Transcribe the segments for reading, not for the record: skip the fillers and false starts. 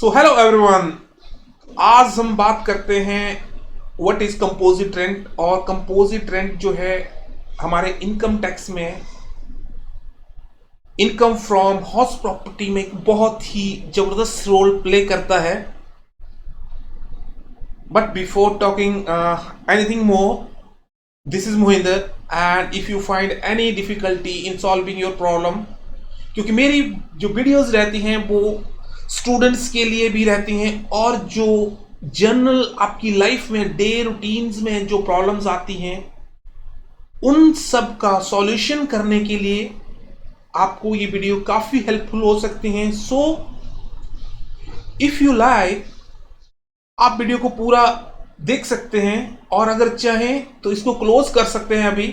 So hello everyone. आज हम बात करते हैं व्हाट इज कंपोजिट रेंट। और कंपोजिट रेंट जो है हमारे इनकम टैक्स में इनकम फ्रॉम हाउस प्रॉपर्टी में एक बहुत ही जबरदस्त रोल प्ले करता है। But before talking anything more, this is Mohinder and if you find any difficulty in solving your problem, क्योंकि मेरी जो वीडियोस रहती हैं वो स्टूडेंट्स के लिए भी रहती हैं और जो जनरल आपकी लाइफ में डे रूटीन्स में जो प्रॉब्लम्स आती हैं उन सब का सॉल्यूशन करने के लिए आपको ये वीडियो काफी हेल्पफुल हो सकती हैं। सो इफ यू लाइक, आप वीडियो को पूरा देख सकते हैं और अगर चाहें तो इसको क्लोज कर सकते हैं अभी।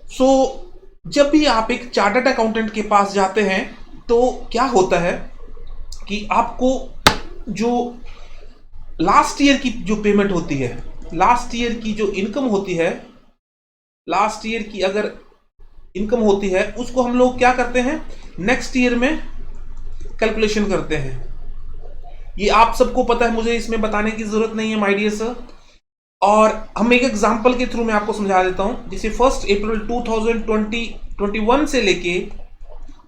सो जब भी आप एक चार्टर्ड अकाउंटेंट के पास जाते हैं तो क्या होता है कि आपको जो लास्ट ईयर की जो पेमेंट होती है, लास्ट ईयर की जो इनकम होती है, लास्ट ईयर की अगर इनकम होती है उसको हम लोग क्या करते हैं, नेक्स्ट ईयर में कैलकुलेशन करते हैं। ये आप सबको पता है, मुझे इसमें बताने की जरूरत नहीं है माय डियर सर। और हम एक एग्जांपल के थ्रू मैं आपको समझा देता हूं। जैसे 1 अप्रैल 2021 से लेके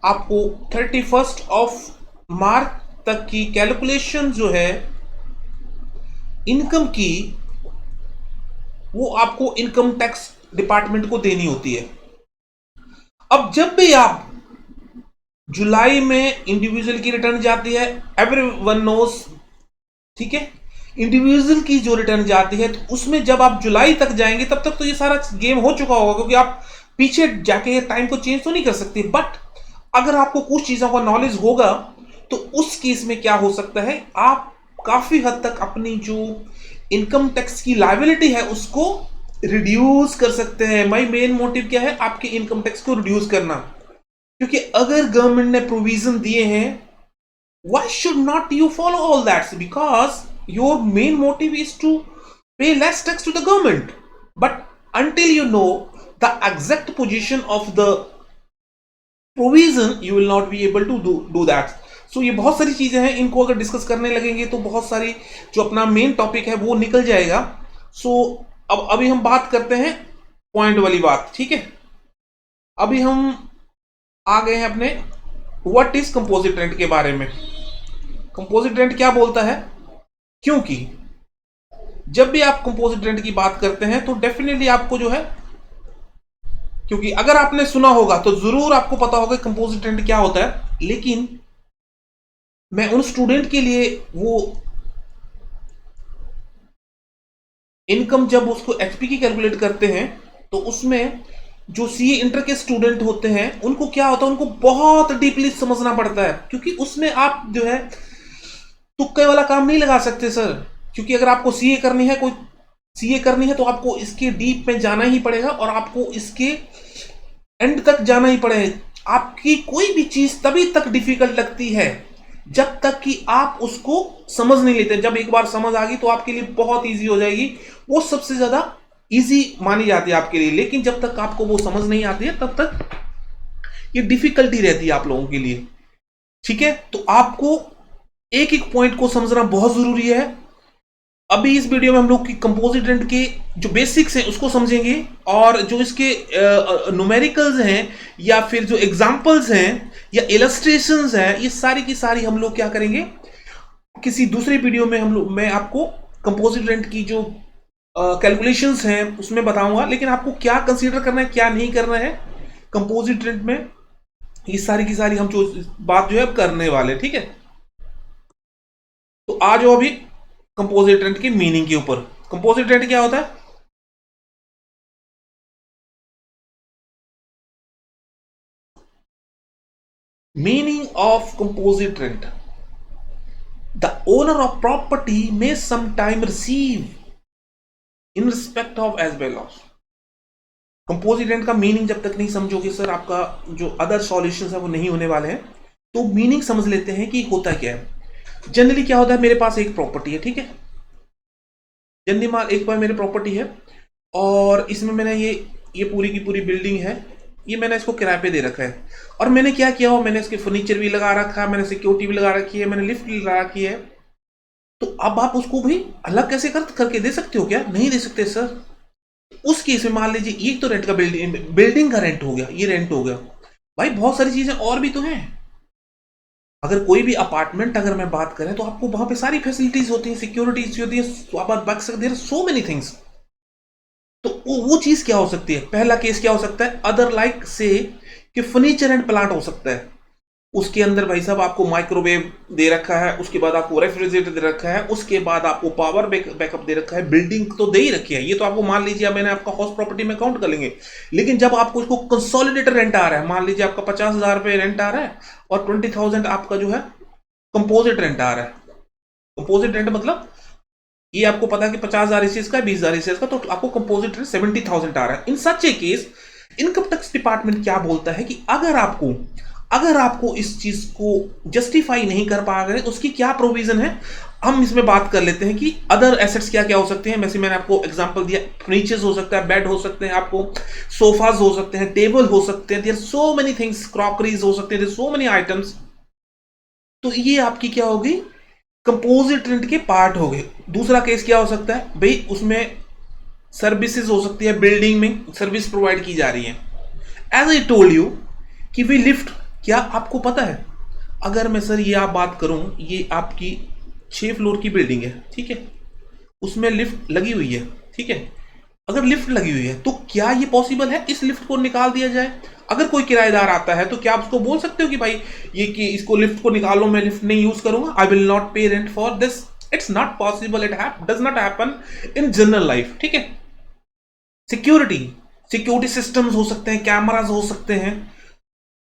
आपको 31 मार्च तक की कैलकुलेशन जो है इनकम की, वो आपको इनकम टैक्स डिपार्टमेंट को देनी होती है। अब जब भी आप जुलाई में इंडिविजुअल की रिटर्न जाती है, एवरीवन नोस, ठीक है, इंडिविजुअल की जो रिटर्न जाती है तो उसमें जब आप जुलाई तक जाएंगे तब तक तो ये सारा गेम हो चुका होगा, क्योंकि आप पीछे जाके टाइम को चेंज तो नहीं कर सकते। बट अगर आपको कुछ चीजों का नॉलेज होगा तो उस केस में क्या हो सकता है, आप काफी हद तक अपनी जो इनकम टैक्स की लायबिलिटी है उसको रिड्यूस कर सकते हैं। माय मेन मोटिव क्या है, आपके इनकम टैक्स को रिड्यूस करना। क्योंकि अगर गवर्नमेंट ने प्रोविजन दिए हैं, why should not you follow all that? Because your main motive is to pay less tax to the government. But until you know the exact position of the provision, you will not be able to do that. So ये बहुत सारी चीजें हैं, इनको अगर discuss करने लगेंगे तो बहुत सारी जो अपना मेन टॉपिक है वो निकल जाएगा। सो अब अभी हम बात करते हैं पॉइंट वाली बात, ठीक है। अभी हम आ गए हैं अपने व्हाट इज कंपोजिट रेंट के बारे में। कंपोजिट रेंट क्या बोलता है, क्योंकि जब भी आप कंपोजिट रेंट की बात करते हैं तो डेफिनेटली आपको जो है, क्योंकि अगर आपने सुना होगा तो जरूर आपको पता होगा कंपोजिट रेंट क्या होता है, लेकिन मैं उन स्टूडेंट के लिए वो इनकम जब उसको एचपी की कैलकुलेट करते हैं तो उसमें जो सीए इंटर के स्टूडेंट होते हैं उनको क्या होता है, उनको बहुत डीपली समझना पड़ता है। क्योंकि उसमें आप जो है तुक्के वाला काम नहीं लगा सकते सर, क्योंकि अगर आपको सीए करनी है, कोई सीए करनी है तो आपको इसके डीप में जाना ही पड़ेगा और आपको इसके एंड तक जाना ही पड़ेगा। आपकी कोई भी चीज तभी तक डिफिकल्ट लगती है जब तक कि आप उसको समझ नहीं लेते। जब एक बार समझ आ गई तो आपके लिए बहुत इजी हो जाएगी, वो सबसे ज्यादा इजी मानी जाती है आपके लिए। लेकिन जब तक आपको वो समझ नहीं आती है तब तक ये डिफिकल्टी रहती है आप लोगों के लिए, ठीक है। तो आपको एक एक पॉइंट को समझना बहुत जरूरी है। अभी इस वीडियो में हम लोग की कंपोजिट रेंट के जो बेसिक्स हैं उसको समझेंगे, और जो इसके न्यूमेरिकल्स हैं या फिर जो एग्जांपल्स हैं या इलस्ट्रेशंस हैं, ये सारी की सारी हम लोग क्या करेंगे, किसी दूसरे वीडियो में मैं आपको कंपोजिट रेंट की जो कैलकुलेशंस हैं उसमें बताऊंगा। लेकिन आपको क्या कंसीडर करना है, क्या नहीं करना है कंपोजिट रेंट में, ये सारी की सारी हम जो बात जो है अब करने वाले, ठीक है। तो आ जाओ अभी कंपोजिट रेंट की मीनिंग के ऊपर। कंपोजिट रेंट क्या होता है, meaning of composite rent, the owner of property may sometime receive in respect of as well as। Composite rent का मीनिंग जब तक नहीं समझोगे सर, आपका जो अदर सॉल्यूशंस है वो नहीं होने वाले हैं। तो मीनिंग समझ लेते हैं कि होता क्या है। जनरली क्या होता है, मेरे पास एक प्रॉपर्टी है, ठीक है। जनरली एक बार मेरी प्रॉपर्टी है और इसमें मैंने ये पूरी की पूरी बिल्डिंग है, ये मैंने इसको किराए पे दे रखा है, और मैंने क्या किया हो, मैंने इसके फर्नीचर भी लगा रखा है, मैंने सिक्योरिटी भी लगा रखी है, मैंने लिफ्ट भी लगा रखी है। तो अब आप उसको भी अलग कैसे करके दे सकते हो क्या? नहीं दे सकते सर। उस केस में मान लीजिए ये तो रेंट का बिल्डिंग का रेंट हो गया, ये रेंट हो गया। भाई बहुत सारी चीजें और भी तो हैं। अगर कोई भी अपार्टमेंट अगर मैं बात करें तो आपको वहां पे सारी फैसिलिटीज होती हैं, सिक्योरिटीज होती है, तो आप बच सकते हैं, सो मेनी थिंग्स। तो वो चीज क्या हो सकती है? पहला केस क्या हो सकता है? अदर लाइक से कि फर्नीचर एंड प्लांट हो सकता है, उसके अंदर भाई साहब आपको माइक्रोवेव दे रखा है, उसके बाद आपको रेफ्रिजरेटर दे रखा है, उसके बाद आपको पावर बैकअप दे रखा है, बिल्डिंग तो दे ही रखी है। ये तो आपको मान लीजिए मैंने आपका हाउस प्रॉपर्टी में काउंट कर लेंगे। लेकिन जब आपको इसको कंसोलिडेटेड रेंट आ रहा है, मान लीजिए आपका 50,000 रुपये रेंट आ रहा है और 20,000 आपका जो है कंपोजिट रेंट आ रहा है। कंपोजिट रेंट मतलब ये आपको पता है कि 50,000 इस चीज का, 20,000 इस चीज का, तो आपको कंपोजिट रेंट 70,000 आ रहा है। इन सच ए केस इनकम टैक्स डिपार्टमेंट क्या बोलता है कि अगर आपको इस चीज को जस्टिफाई नहीं कर पा रहे, उसकी क्या प्रोविजन है, हम इसमें बात कर लेते हैं कि अदर एसेट्स क्या क्या हो सकते हैं। वैसे मैंने आपको एग्जांपल दिया, फर्नीचर्स हो सकता है, बेड हो सकते हैं, आपको सोफाज हो सकते हैं, टेबल हो सकते हैं, there so many things, crockeries हो सकते हैं, देयर सो मेनी आइटम्स। तो ये आपकी क्या होगी? कंपोजिट रेंट के पार्ट हो गए। दूसरा केस क्या हो सकता है भाई? उसमें सर्विसेज हो सकती है, बिल्डिंग में सर्विस प्रोवाइड की जा रही है। एज आई टोल्ड यू कि वे लिफ्ट, क्या आपको पता है, अगर मैं सर ये आप बात करूं, ये आपकी 6 फ्लोर की बिल्डिंग है, ठीक है, उसमें लिफ्ट लगी हुई है, ठीक है। अगर लिफ्ट लगी हुई है तो क्या ये पॉसिबल है इस लिफ्ट को निकाल दिया जाए? अगर कोई किराएदार आता है तो क्या आप उसको बोल सकते हो कि भाई ये कि इसको लिफ्ट को निकालो, मैं लिफ्ट नहीं यूज करूंगा, आई विल नॉट पे rent for this? It's not possible, it does not happen in general life, ठीक है। सिक्योरिटी, सिक्योरिटी सिस्टम्स हो सकते हैं, कैमरास हो सकते हैं,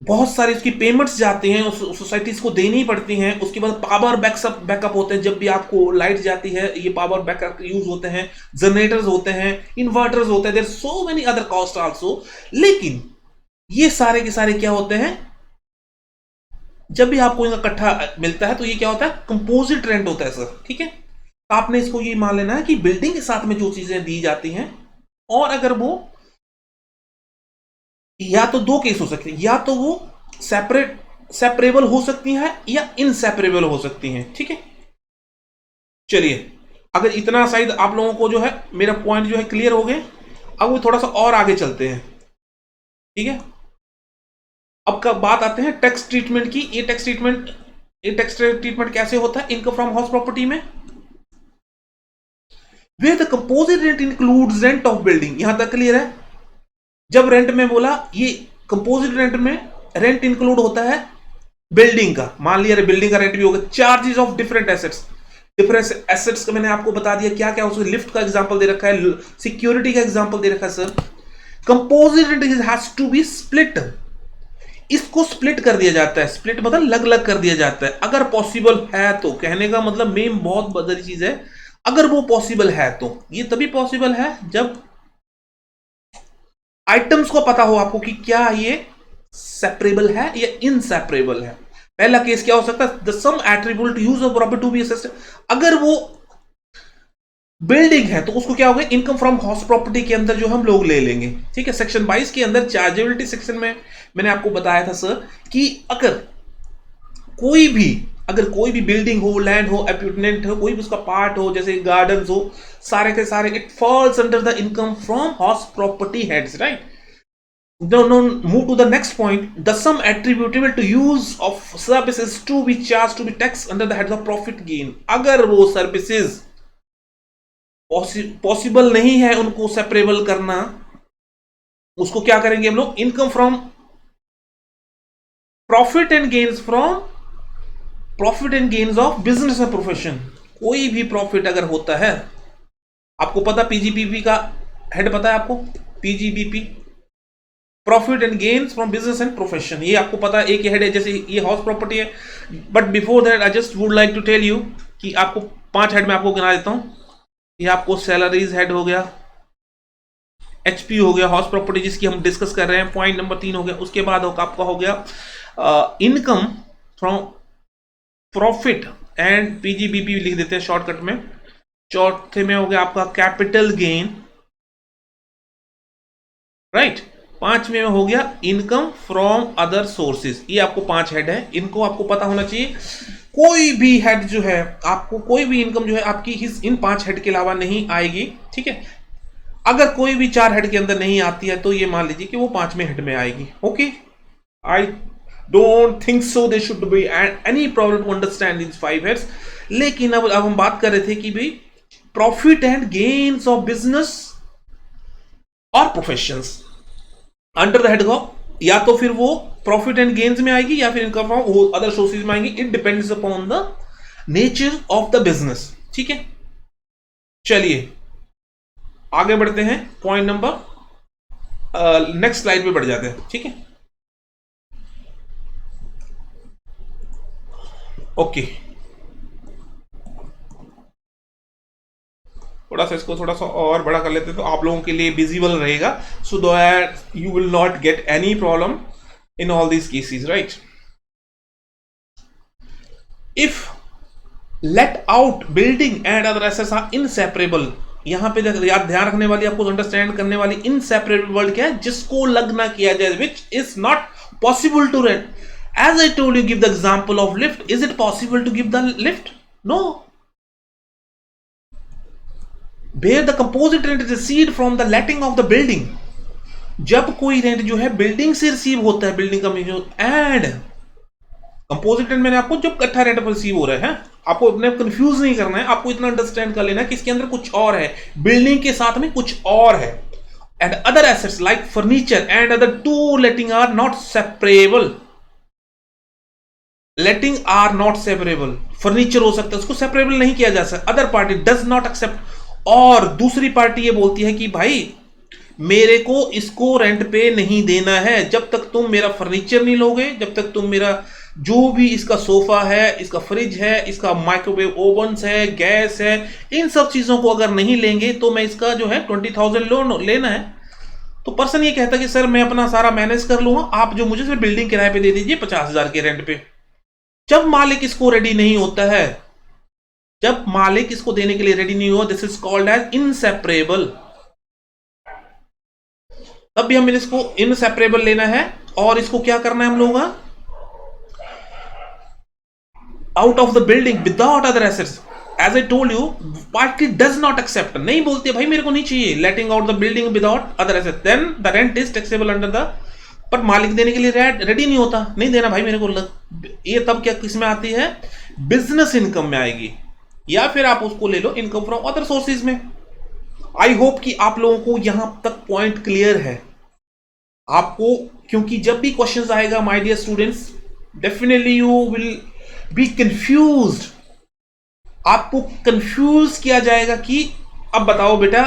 बहुत सारी उसकी पेमेंट्स जाती हैं, उस सोसाइटीज को देनी पड़ती हैं। उसके बाद पावर बैकअप होते हैं, जब भी आपको लाइट जाती है ये पावर बैकअप यूज होते हैं, जनरेटर्स होते हैं, इन्वर्टर्स होते हैं, there so many other cost also. लेकिन ये सारे के सारे क्या होते हैं? जब भी आपको इनका इकट्ठा मिलता है तो ये क्या होता है? कंपोजिट रेंट होता है सर, ठीक है। तो आपने इसको ये मान लेना है कि बिल्डिंग के साथ में जो चीजें दी जाती हैं, और अगर वो या तो दो केस हो सकते हैं, या तो वो सेपरेबल हो सकती हैं या इनसेपरेबल हो सकती हैं, ठीक है। चलिए, अगर इतना साइड आप लोगों को जो है मेरा पॉइंट जो है क्लियर हो गए, अब वो थोड़ा सा और आगे चलते हैं, ठीक है। अब कब बात आते हैं टैक्स ट्रीटमेंट की। ये टैक्स ट्रीटमेंट कैसे होता है इनकम फ्रॉम हाउस प्रॉपर्टी में? Way the composite rent includes rent of building, यहां तक क्लियर है? जब रेंट में बोला, ये कंपोजिट रेंट में रेंट इंक्लूड होता है बिल्डिंग का। मान लिया बिल्डिंग का रेंट भी होगा, charges of different assets. Different assets का मैंने आपको बता दिया क्या क्या, उसमें लिफ्ट का एग्जांपल दे रखा है, सिक्योरिटी का एग्जांपल दे रखा है sir. Composite rent has to be split, इसको स्प्लिट कर दिया जाता है। स्प्लिट मतलब अलग अलग कर दिया जाता है, अगर पॉसिबल है तो। कहने का मतलब मेन बहुत बड़ी चीज है, अगर वो पॉसिबल है तो। ये तभी पॉसिबल है जब आइटम्स को पता हो आपको कि क्या ये सेपरेबल है या इनसेपरेबल है। पहला केस क्या हो सकता है? The sum attribute use of property to be assessed, अगर वो बिल्डिंग है तो उसको क्या होगा? इनकम फ्रॉम हाउस प्रॉपर्टी के अंदर जो हम लोग ले लेंगे, ठीक है। सेक्शन 22 के अंदर चार्जेबिलिटी सेक्शन में मैंने आपको बताया था सर कि अगर कोई भी बिल्डिंग हो, लैंड हो, एप्यूटमेंट हो, कोई भी उसका पार्ट हो, जैसे गार्डन हो, सारे के सारे it falls under the income from house property heads, right. No, move to the next point. The sum attributable to use of services to be charged to be taxed under the head of profit gain. अगर वो services possible नहीं है उनको separable करना, उसको क्या करेंगे हम लोग? Income from profit and gains, from profit and gains of business and profession. कोई भी प्रॉफिट अगर होता है, आपको पता पीजीबीपी का हेड पता है आपको? PGBP, profit and gains from business and profession, ये आपको पता है, एक हेड है। जैसे ये हाउस प्रॉपर्टी है, but before that I just would like to tell you कि आपको 5 हेड में आपको गिना देता हूं। ये आपको सैलरीज हेड हो गया, एचपी हो गया, हाउस प्रॉपर्टी जिसकी हम डिस्कस कर रहे हैं, पॉइंट नंबर 3 हो गया। उसके बाद आपका हो गया income from profit and PGBP लिख देते हैं शॉर्टकट में। चौथे में हो गया आपका कैपिटल गेन, राइट। 5वें में हो गया इनकम फ्रॉम अदर सोर्सेज। ये आपको 5 हेड है, इनको आपको पता होना चाहिए। कोई भी हेड जो है आपको, कोई भी इनकम जो है आपकी इन 5 हेड के अलावा नहीं आएगी, ठीक है। अगर कोई भी 4 हेड के अंदर नहीं आती है तो ये मान लीजिए कि वो 5वें हेड में आएगी। Okay, I don't think so they should be any problem to understand this 5 heads. लेकिन अब हम बात कर रहे थे कि भाई profit and gains of business और professions under the head of, या तो फिर वो प्रॉफिट एंड गेन्स में आएगी या फिर इनकम फ्रॉम अदर सोर्सेज में आएगी। It depends upon the nature of the business, ठीक है। चलिए आगे बढ़ते हैं, पॉइंट नंबर नेक्स्ट स्लाइड पे बढ़ जाते हैं, ठीक है। ओके, थोड़ा सा इसको थोड़ा सा और बड़ा कर लेते हैं तो आप लोगों के लिए विजिबल रहेगा, so that you will not get any problem in all these cases, right. If let out building and other assets are inseparable, यहां पे याद ध्यान रखने वाली, आपको अंडरस्टैंड करने वाली इनसेपरेबल वर्ड क्या है, जिसको लग ना किया जाए, which is not possible to rent. As I told you, give the example of lift. Is it possible to give the lift? No. Bear the composite rent received from the letting of the building, जब कोई rent जो है building से receive होता है, building का and composite rent मैंने आपको जब इकट्ठा रेंट पर रिसीव हो रहा है, आपको अपने कंफ्यूज नहीं करना है, आपको इतना अंडरस्टैंड कर लेना है कि इसके अंदर कुछ और है, बिल्डिंग के साथ में कुछ और है। And other assets like furniture and other to letting are not separable. Letting are not separable, furniture हो सकता है, उसको सेपरेबल नहीं किया जा सकता। Other party does not accept, और दूसरी पार्टी ये बोलती है कि भाई मेरे को इसको रेंट पे नहीं देना है, जब तक तुम मेरा फर्नीचर नहीं लोगे, जब तक तुम मेरा जो भी इसका सोफा है, इसका फ्रिज है, इसका माइक्रोवेव ओवन्स है, गैस है, इन सब चीजों को अगर नहीं लेंगे तो मैं इसका जो है 20,000 लोन लेना है। तो पर्सन ये कहता है कि सर मैं अपना सारा मैनेज कर लूंगा, आप जो मुझे सिर्फ बिल्डिंग किराए पे दे दीजिए 50,000 के रेंट पे। जब मालिक इसको रेडी नहीं होता है, जब मालिक इसको देने के लिए रेडी नहीं हुआ, this is called as inseparable. तब भी हमें इसको इनसेपरेबल लेना है और इसको क्या करना है हम लोगों का, out of the building without other assets. As I told you, party does not accept, नहीं बोलती है भाई मेरे को नहीं चाहिए, letting out the building without other assets, then the rent is taxable under the, पर मालिक देने के लिए रेडी नहीं होता, नहीं देना भाई मेरे को ये तब क्या किस में आती है, बिजनेस इनकम में आएगी, या फिर आप उसको ले लो इनकम फ्रॉम अदर सोर्सेज में। आई होप कि आप लोगों को यहां तक पॉइंट क्लियर है आपको, क्योंकि जब भी क्वेश्चंस आएगा my dear students, definitely you will be confused, आपको कंफ्यूज किया जाएगा कि अब बताओ बेटा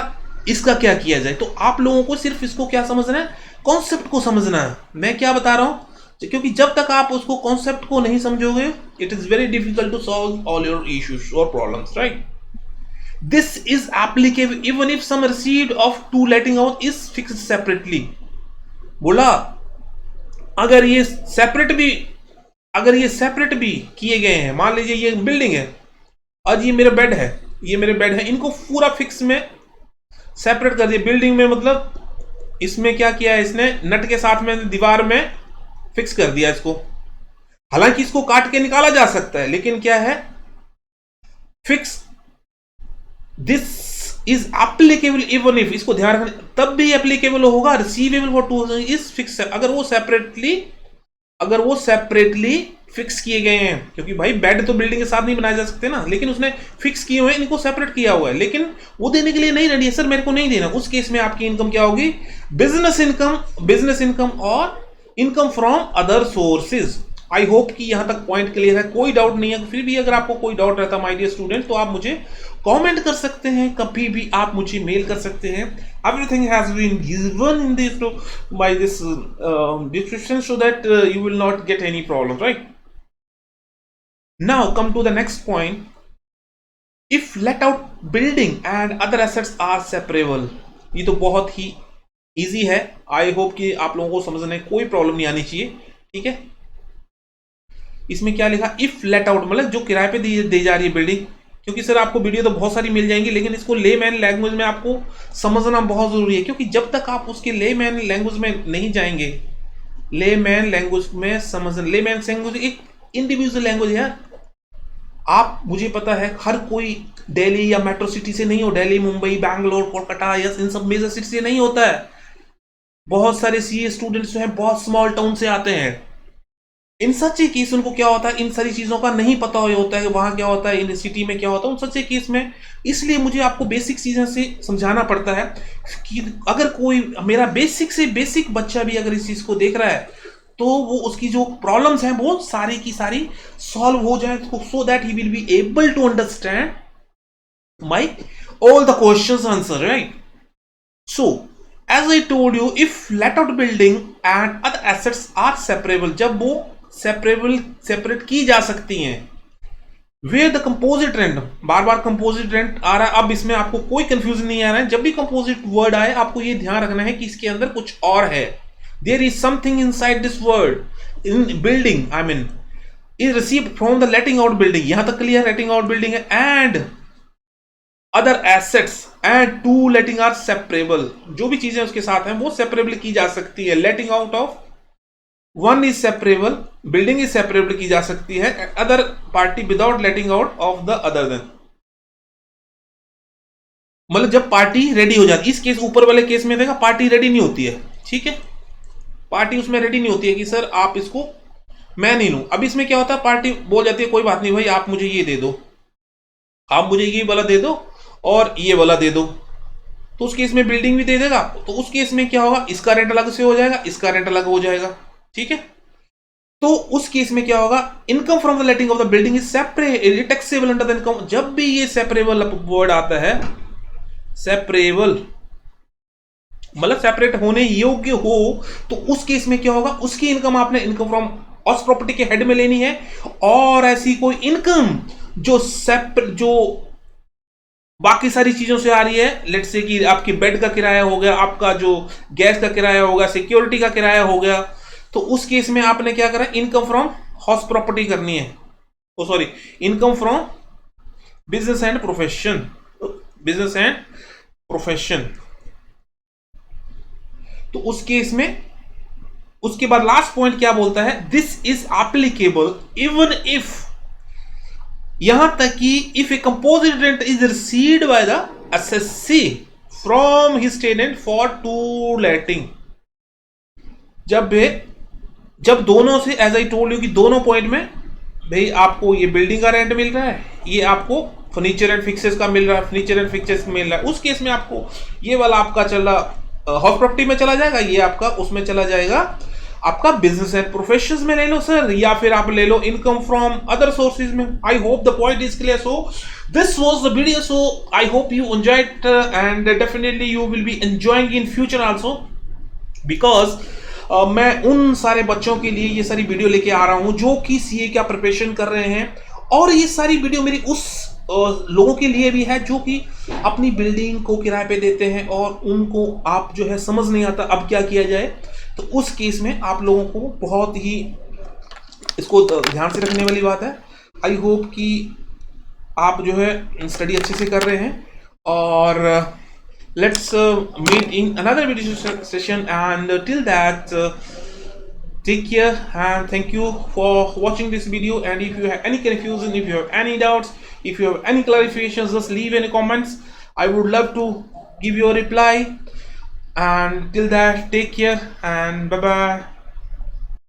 इसका क्या किया जाए। तो आप लोगों को सिर्फ इसको क्या समझना है, कॉन्सेप्ट को समझना है, मैं क्या बता रहा हूं, क्योंकि जब तक आप उसको कॉन्सेप्ट को नहीं समझोगे, it is very difficult to solve all your issues और problems, right. This is applicable even if sum received off to letting out is fixed separately. बोला अगर ये सेपरेट भी किए गए हैं, मान लीजिए ये बिल्डिंग है, आज ये मेरा बेड है, ये मेरे बेड है, इनको पूरा फिक्स में सेपरेट कर दिया बिल्डिंग में, मतलब इसमें क्या किया है, इसने नट के साथ में दीवार में फिक्स कर दिया इसको। हालांकि इसको काट के निकाला जा सकता है, लेकिन क्या है, fix. This is applicable even if, इसको ध्यान रखना, तब भी एप्लीकेबल होगा, receivable for two is fix, अगर वो सेपरेटली फिक्स किए गए हैं, क्योंकि भाई बेड तो बिल्डिंग के साथ नहीं बनाए जा सकते ना, लेकिन उसने फिक्स किए हुए हैं, इनको सेपरेट किया हुआ है, लेकिन वो देने के लिए नहीं रेडी है, सर मेरे को नहीं देना, उस केस में आपकी इनकम क्या होगी, बिजनेस इनकम और income from other sources. I hope कि यहां तक पॉइंट क्लियर है, कोई डाउट नहीं है। फिर भी अगर आपको कोई डाउट रहता माय डियर स्टूडेंट, तो आप मुझे कमेंट कर सकते हैं, कभी भी आप मुझे मेल कर सकते हैं। Everything has been given in this by this description, so that you will not get any problem, right. Now come to the next point, if let out building and other assets are separable. ये तो बहुत ही easy है, I hope कि आप लोगों को समझने में कोई प्रॉब्लम नहीं आनी चाहिए, ठीक है। इसमें क्या लिखा, इफ लेट आउट मतलब जो किराए पे दी जा रही है बिल्डिंग, क्योंकि सर आपको वीडियो तो बहुत सारी मिल जाएंगी, लेकिन इसको लेमैन लैंग्वेज में आपको समझना बहुत जरूरी है, क्योंकि जब तक आप उसके लेमैन लैंग्वेज में नहीं जाएंगे, लेमैन लैंग्वेज में समझना, लेमैन लैंग्वेज एक इंडिविजुअल लैंग्वेज है। आप, मुझे पता है हर कोई दिल्ली या मेट्रो सिटी से नहीं हो, दिल्ली, मुंबई, बैंगलोर, कोलकाता या इन सब मेजर सिटी से नहीं होता है। बहुत सारे सीए स्टूडेंट्स जो हैं बहुत स्मॉल टाउन से आते हैं। इन सच ए केस उनको क्या होता है, इन सारी चीजों का नहीं पता होता है कि वहां क्या होता है, इन सिटी में क्या होता है, उन सच ए केस में। इसलिए मुझे आपको बेसिक चीजें से समझाना पड़ता है कि अगर कोई मेरा बेसिक से बेसिक बच्चा भी अगर इस चीज को देख रहा है तो वो उसकी जो प्रॉब्लम्स हैं वो सारी की सारी सॉल्व हो जाए, so that he will be able to understand my all the questions answer, right. So as I told you, if let out building and other assets are separable, जब वो सेपरेट की जा सकती हैं, where the composite rent, bar bar composite rent आ रहा है, अब इसमें आपको कोई कंफ्यूजन नहीं आ रहा है। जब भी composite वर्ड आए आपको ये ध्यान रखना है कि इसके अंदर कुछ और है, there is something inside this word in building, I mean is received from the letting out building, यहां तक क्लियर, letting out building है, and other assets and to letting are separable, जो भी चीजें उसके साथ हैं वो सेपरेबल की जा सकती है। लेटिंग out of one is separable, building is separable की जा सकती है, other party without letting out of the other than, मतलब जब पार्टी रेडी हो जाती। इस केस ऊपर वाले केस में देखा पार्टी रेडी नहीं होती है, ठीक है, पार्टी उसमें रेडी नहीं होती है कि सर आप इसको मैं नहीं लूं। अब इसमें क्या होता है, पार्टी बोल जाती है कोई बात नहीं भाई आप मुझे ये दे दो, आप मुझे ये वाला दे दो और ये वाला दे दो, तो उस केस में बिल्डिंग भी दे देगा। तो उस केस में क्या होगा, इसका रेंट अलग से हो जाएगा, इसका रेंट अलग हो जाएगा, ठीक है। तो उस केस में क्या होगा, income from the letting of the building is separate taxable under the income. जब भी ये सेपरेबल वर्ड आता है, सेपरेबल मतलब सेपरेट होने योग्य हो, तो उस केस में क्या होगा, उसकी इनकम आपने इनकम फ्रॉम उस प्रॉपर्टी के हेड में लेनी है। और ऐसी कोई इनकम जो बाकी सारी चीजों से आ रही है, लेट्स से कि आपकी बेड का किराया हो गया, आपका जो गैस का किराया होगा, सिक्योरिटी का किराया हो गया, तो उस केस में आपने क्या करा, इनकम फ्रॉम हाउस प्रॉपर्टी करनी है, oh sorry income from business and profession, business and profession. तो उस केस में उसके बाद लास्ट पॉइंट क्या बोलता है, this is applicable even if, यहां तक कि if a composite rent is received by the SSC from his tenant for to letting. जब दोनों से, एज आई टोल्ड यू कि दोनों पॉइंट में भाई आपको ये बिल्डिंग का रेंट मिल रहा है, ये आपको फर्नीचर एंड फिक्सेस का मिल रहा है, फर्नीचर एंड फिक्सेस मिल रहा है, उस केस में आपको ये वाला आपका चला हाउस प्रॉपर्टी में चला जाएगा, ये आपका उसमें चला जाएगा, आपका बिजनेस एंड प्रोफेशंस में ले लो सर, या फिर आप ले लो इनकम फ्रॉम अदर सोर्सेज में। I hope the point is clear. So this was the video, so I hope you enjoyed and definitely you will be enjoying in future also, because मैं उन सारे बच्चों के लिए ये सारी वीडियो लेके आ रहा हूं जो कि सीए का प्रिपरेशन कर रहे हैं, और ये सारी वीडियो मेरी उस लोगों के लिए भी है जो कि अपनी बिल्डिंग को किराए पे देते हैं और उनको आप जो है समझ नहीं आता अब क्या किया जाए। तो उस केस में आप लोगों को बहुत ही इसको ध्यान से रखने वाली बात है। आई होप कि आप जो है स्टडी अच्छे से कर रहे हैं, और let's meet in another video session, and till that take care and thank you for watching this video. And if you have any confusion, if you have any doubts, if you have any clarifications, just leave any comments. I would love to give you a reply. And till that, take care and bye bye.